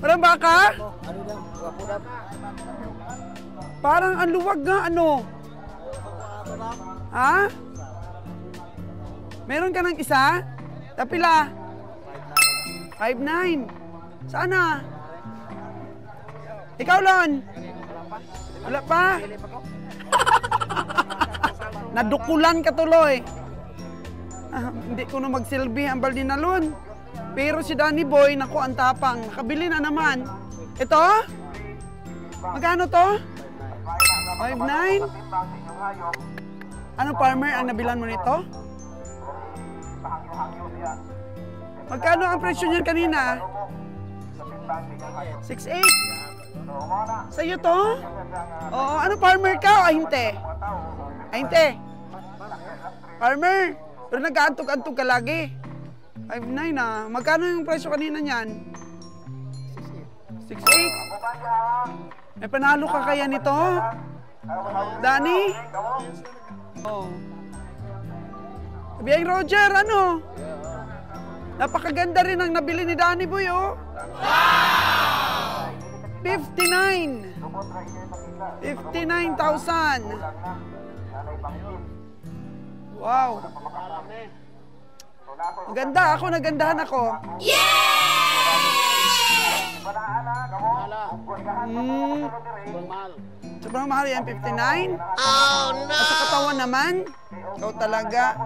Walang baka? Parang ang luwag nga, ano? Ha? Meron ka ng isa? Tapila? 5'9". Saan na? Ikaw, Lon? Wala pa? Nadukulan ka tuloy. Hindi ko na magsilbi ang baldi na, Lon. Pero si Danny Boy, naku, ang tapang. Nakabili na naman. Ito? Magkano to? 5'9"? Ano, farmer, ang nabilan mo nito? Magkano ang presyo niyan kanina? 6'8". Sa'yo to? Oo, ano, farmer ka o ahinte? Ahinte? Farmer? Pero nag-aantog-antog ka lagi. 5'9" na. Magkano yung presyo kanina niyan? 6'8". May panalo ka kaya nito? Danny? Oh. Sabihin, Roger, ano? Napakaganda rin ang nabili ni Danny Boy, oh. 59. 59,000. Wow. Maganda ako, nagandahan ako. Sobrang mahal yan, 59? Oh no! At sa katawan naman, ikaw talaga.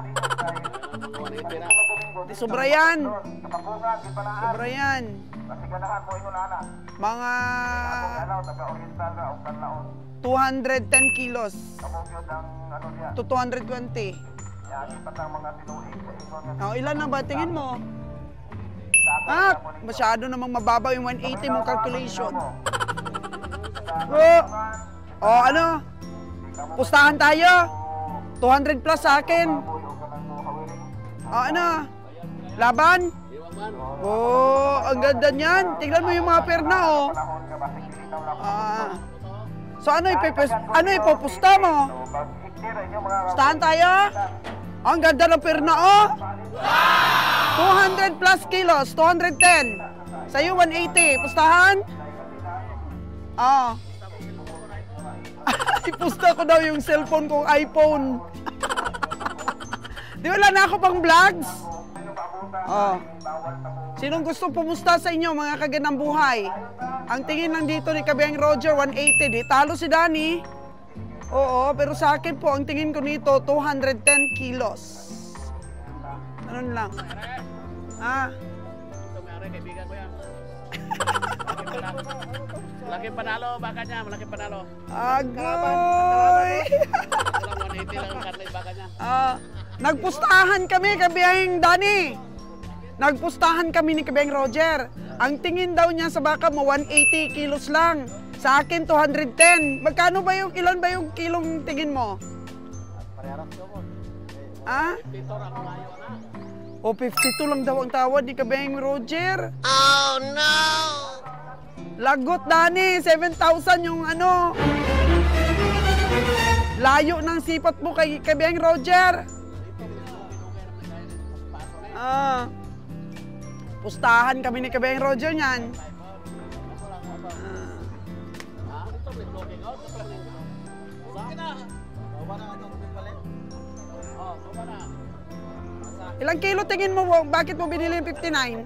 Di sobra yan. Sobra yan. Mga 210 kilos to 220. Oh, ilan na ba? Tingin mo? Ah, masyado namang mababaw yung 180 mong calculation. Oh, ano? Pustahan tayo. 200 plus sa akin. Oh, ano? Laban? Oh, ang ganda niyan. Tingnan mo yung mga perna, oh. So, ano ipupusta mo? Pustahan tayo? Ang ganda ng perna, oh. 200 plus kilos, 210. Sa'yo, 180. Pustahan? Oh. Ipusta ko daw yung cellphone kong iPhone. Di wala na ako pang vlogs? Oh. Sinong gusto pumusta sa inyo, mga kagandang buhay? Ang tingin lang dito ni Kabeng Roger, 180. Di talo si Danny. Oo, pero sa akin po, ang tingin ko nito, 210 kilos. Ganun lang. Ha? Ito, may kaibigan ko yan. Malaking panalo, baka niya, malaking panalo. Agoy! 180 lang ang karne, baka niya. Nagpustahan kami, Kabeng Danny. Nagpustahan kami ni Kabeng Roger. Ang tingin daw niya sa baka mo, 180 kilos lang. Sa akin, 210. Magkano ba yung, ilan ba yung kilong tingin mo? Ah? Dito ra ako ngayon na. O 52 lang daw ang tawad ni Kabeng Roger. Oh no! Lagot, Dani. 7,000 yung ano. Layo ng sipat mo kay Kabeng Roger. Ah. Pustahan kami ni Kabeng Roger niyan. Ilang kilo tingin mo? Bakit mo binili yung 59?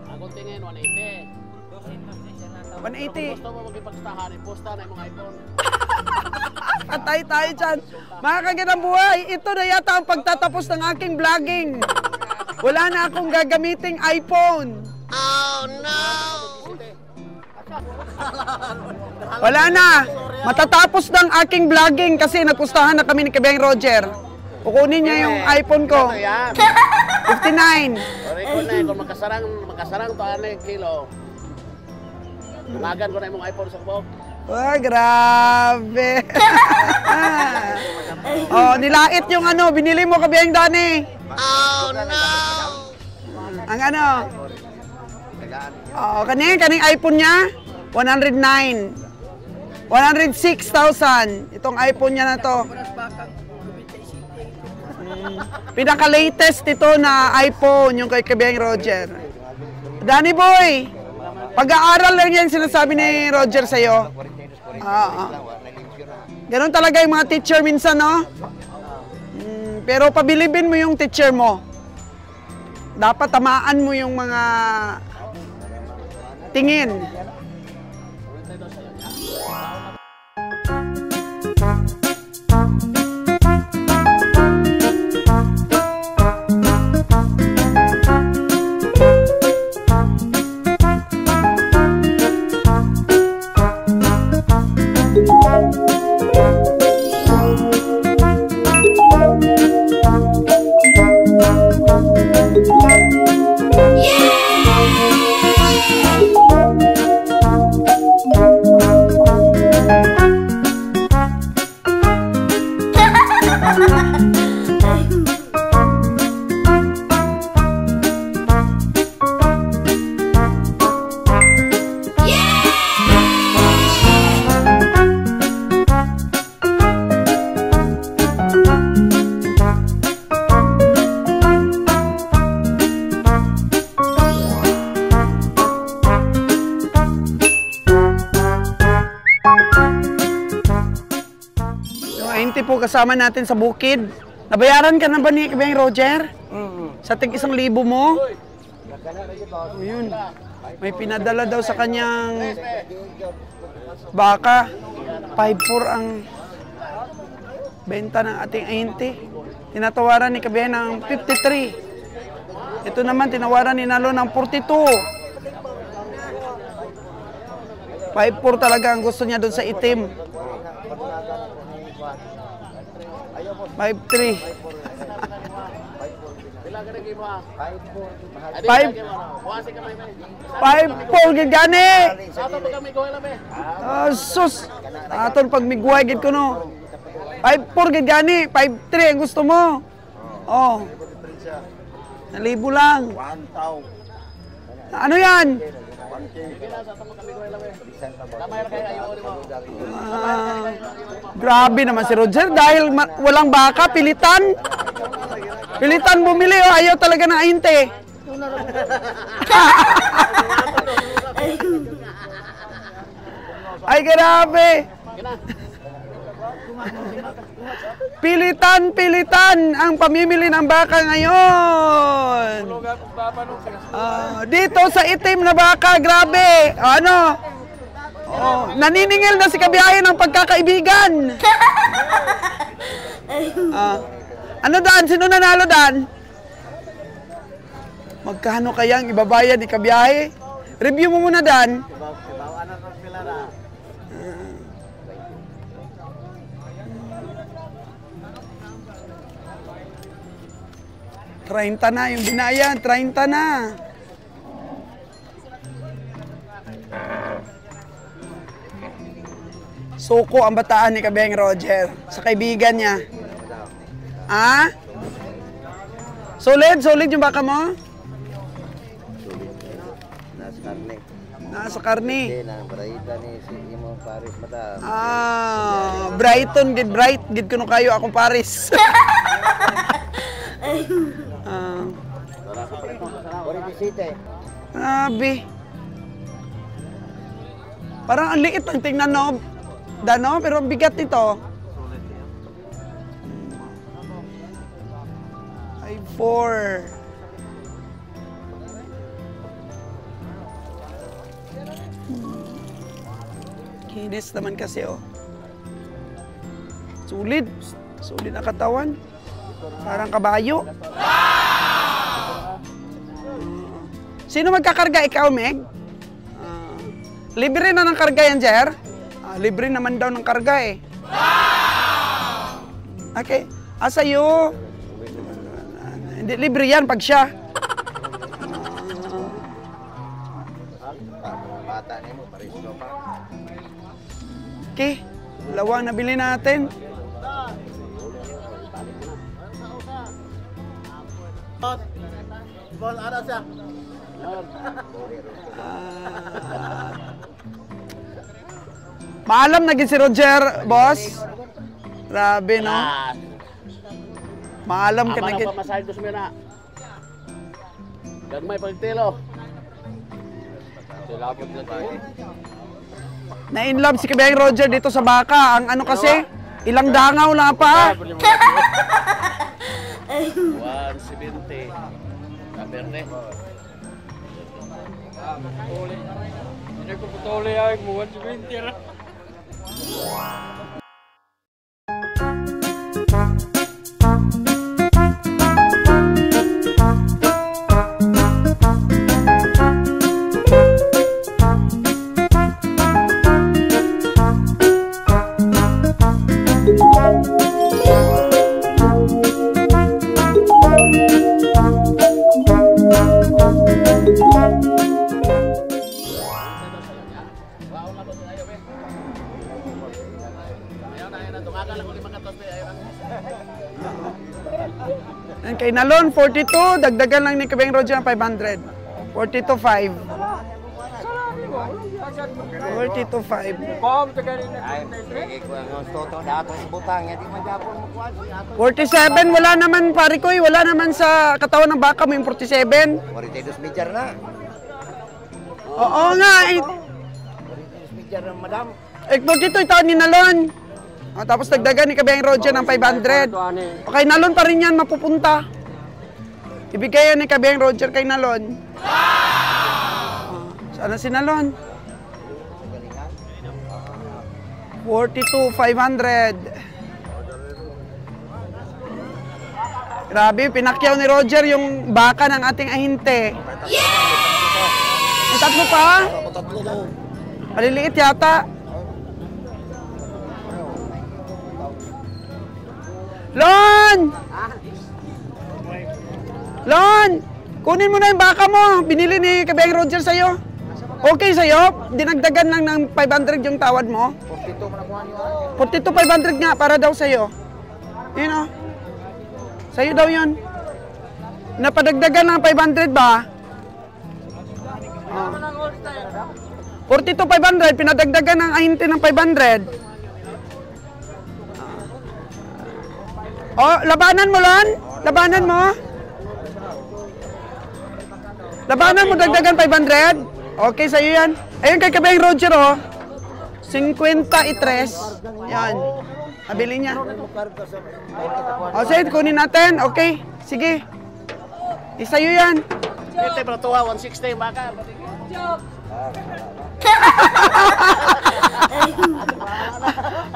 Akong tingin 180. 180. Gusto mo magipagstahan, iposta na yung mga iPhone. Patay tayo dyan. Mga kaganang buhay, ito na yata ang pagtatapos ng aking vlogging. Wala na akong gagamiting iPhone. Oh no! Wala na. Matatapos ng aking vlogging kasi nagpustahan na kami ni Kabeng Roger. Kukunin niya yung iPhone ko. Ano yan? 59. Sorry ko na, kung magkasarang to ano yung kilo. Tumagan ko na yung mga iPhone sa bok. Wah, grabe. Oh, nilait yung ano, binili mo Kabeng Dani. Oh no! Ang ano? Oh, kaning iPhone niya, 109. 106,000. Itong iPhone niya na to. Pinaka-latest ito na iPhone, yung kay Kabeng Roger. Danny Boy, pag-aaral lang yan sinasabi ni Roger sa'yo. Ganon talaga yung mga teacher minsan, no? Pero pabilibin mo yung teacher mo. Dapat tamaan mo yung mga tingin. Po kasama natin sa bukid. Nabayaran ka na ba ni Kabeng Roger? Sa tig 1,000 mo? Yun. May pinadala daw sa kanyang baka. 5,400 ang benta ng ating ahinti. Tinatawaran ni Kabeng ng 53. Ito naman tinawaran ni Nalo ng 42. 5,400 talaga ang gusto niya doon sa itim. 5,3. 5,4 gid gani. Sus. Aton pag migway gid ko no. 5,4 gid gani, 5,3 ang gusto mo. Oh. 1,000 lang. Ano yan? Grabe naman si Roger dahil walang baka, pilitan. Pilitan bumili, oh, ayaw talaga ng ahinte. Ay, grabe. Pilitan ang pamimili ng baka ngayon. Dito sa itim na baka, grabe. Ano? Oh, naniningil na si Kabiyahe ng pagkakaibigan. Ano Dan? Sino nanalo Dan? Magkano kayang ibabayad ni Kabiyahe? Review mo muna Dan. 30 na yung binayad, 30 na. Suko ang bataan ni Kabeng Roger sa kaibigan niya. Ah? Solid? Solid yung baka mo? Nasa karne. Nasa karne. Hindi na, barayita ni si Imo Paris mata. Brighton, bright, gid kuno kayo akong Paris. Ori bisite. Grabe. Parang ang liit ng tingnan, no? Dano, pero ang bigat nito. Ay, 4. Kinis naman kasi, oh. Sulit. Sulit na katawan. Parang kabayo. Sino magkakarga? Ikaw, Meg? Libre na ng karga yan, Jer? Libre naman daw ng karga, eh. Okay. Sa'yo. Hindi, libre yan pag siya. Bata ni mo, Paris no pa. Okay. Lawang nabili natin. Maalam na gid si Roger, boss. Grabe, no? Maalam ka na gid. Ama na pamasahe ko na. Gagmay pagtilo. Silapot na tayo. Na-inlove si Kabeng Roger dito sa baka. Ang ano kasi, ilang dangaw lang pa. 170. Kaberde. Hindi ko putuli ay mo 120 ra. And kay Nalon, 42. Dagdagan lang ni Kabeng Roger ng 500. 42.5. 42.5. Kom ta gani na. Ay, sige ko ang toto dato sa butang, di man japon mo kuan. 47, wala naman, pare ko, wala naman sa katawan ng baka mo yung 47. Moritedos mejar na. Oo nga, Moritedos mejar na madam. 42 itaon ni Nalon. Tapos dagdagan ni Kabeng Roger ng 500. Okay, Nalon pa rin yan mapupunta. Ibigay yan ni Kabeng Roger kay Nalon. Sana si Nalon? 42,500. Grabe, pinakyaw ni Roger yung baka ng ating ahinte. May tatlo pa? Maliliit yata. Lon! Lon! Kunin mo na yung baka mo. Binili ni Kabeng Roger sa'yo. Okay sa'yo? Dinagdagan lang ng 500 yung tawad mo. 42,500 nga para daw sa'yo. Yun o. Sa'yo daw yun. Napadagdagan ng 500 ba? 42,500. Pinadagdagan ng ahinte ng 500. Oh, labanan mo, Lon? Labanan mo? Labanan mo, dagdagan 500? Okay, sa'yo yan. Ayun kay Kabeng Roger, oh. 53. Yan. Nabili niya. O, sige, kunin natin. Okay, sige. Sa'yo yan. Ito para tuwa 160 baka.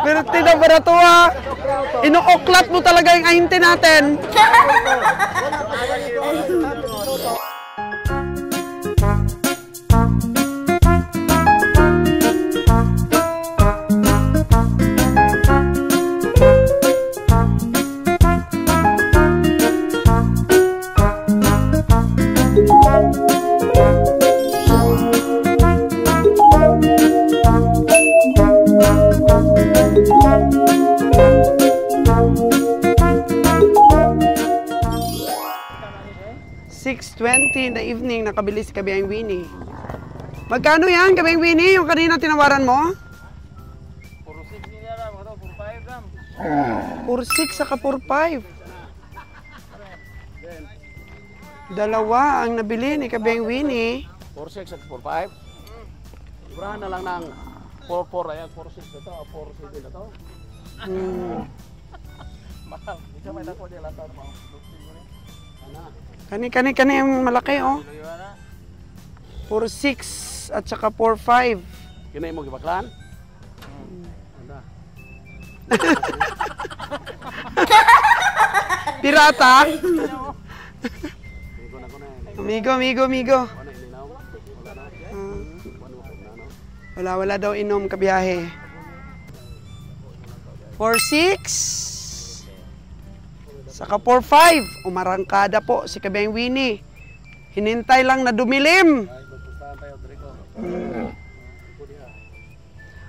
Pero tinabara-tuwa. Inuoklat mo talaga yung ahinte natin. 6:20 in the evening, nakabili si Kabiyang Winnie. Magkano yan, Kabiyang Winnie? Yung kanina tinawaran mo? 4-6 niya lang, 4-5 lang. 4.6 saka 4.5. Dalawa ang nabili ni Kabiyang Winnie. 4-6 at 4-5. Ibrahan na lang ng 4-4 ayan, 4-6 na to, 4-7 na to. Mahal, hindi ka may dako nila ito. Kani ang malaki, oh. 4.6 at saka 4.5. Kinay mo gibaklan? Pirata? Amigo. Wala daw inom kabiyahe. 4.6 saka 4.5. Umarangkada po si Kabiyang Winnie. Hinintay lang na dumilim.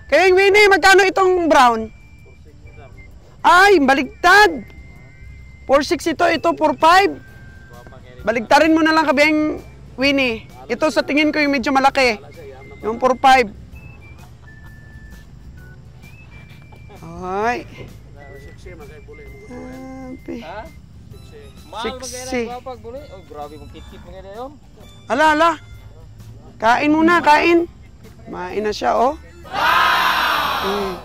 Kabiyang Winnie, magkano itong brown? Ay, baligtad. 4.6 ito 4.5. Baligtarin mo na lang, Kabiyang Winnie. Ito sa tingin ko yung medyo malaki. Yung 4.5. Ay. Mahal Siksi. magkaya ng buli. Oh, grabe kung kit-kit magkaya yun. Ala. Kain muna, kain. Main na siya, oh. Mm.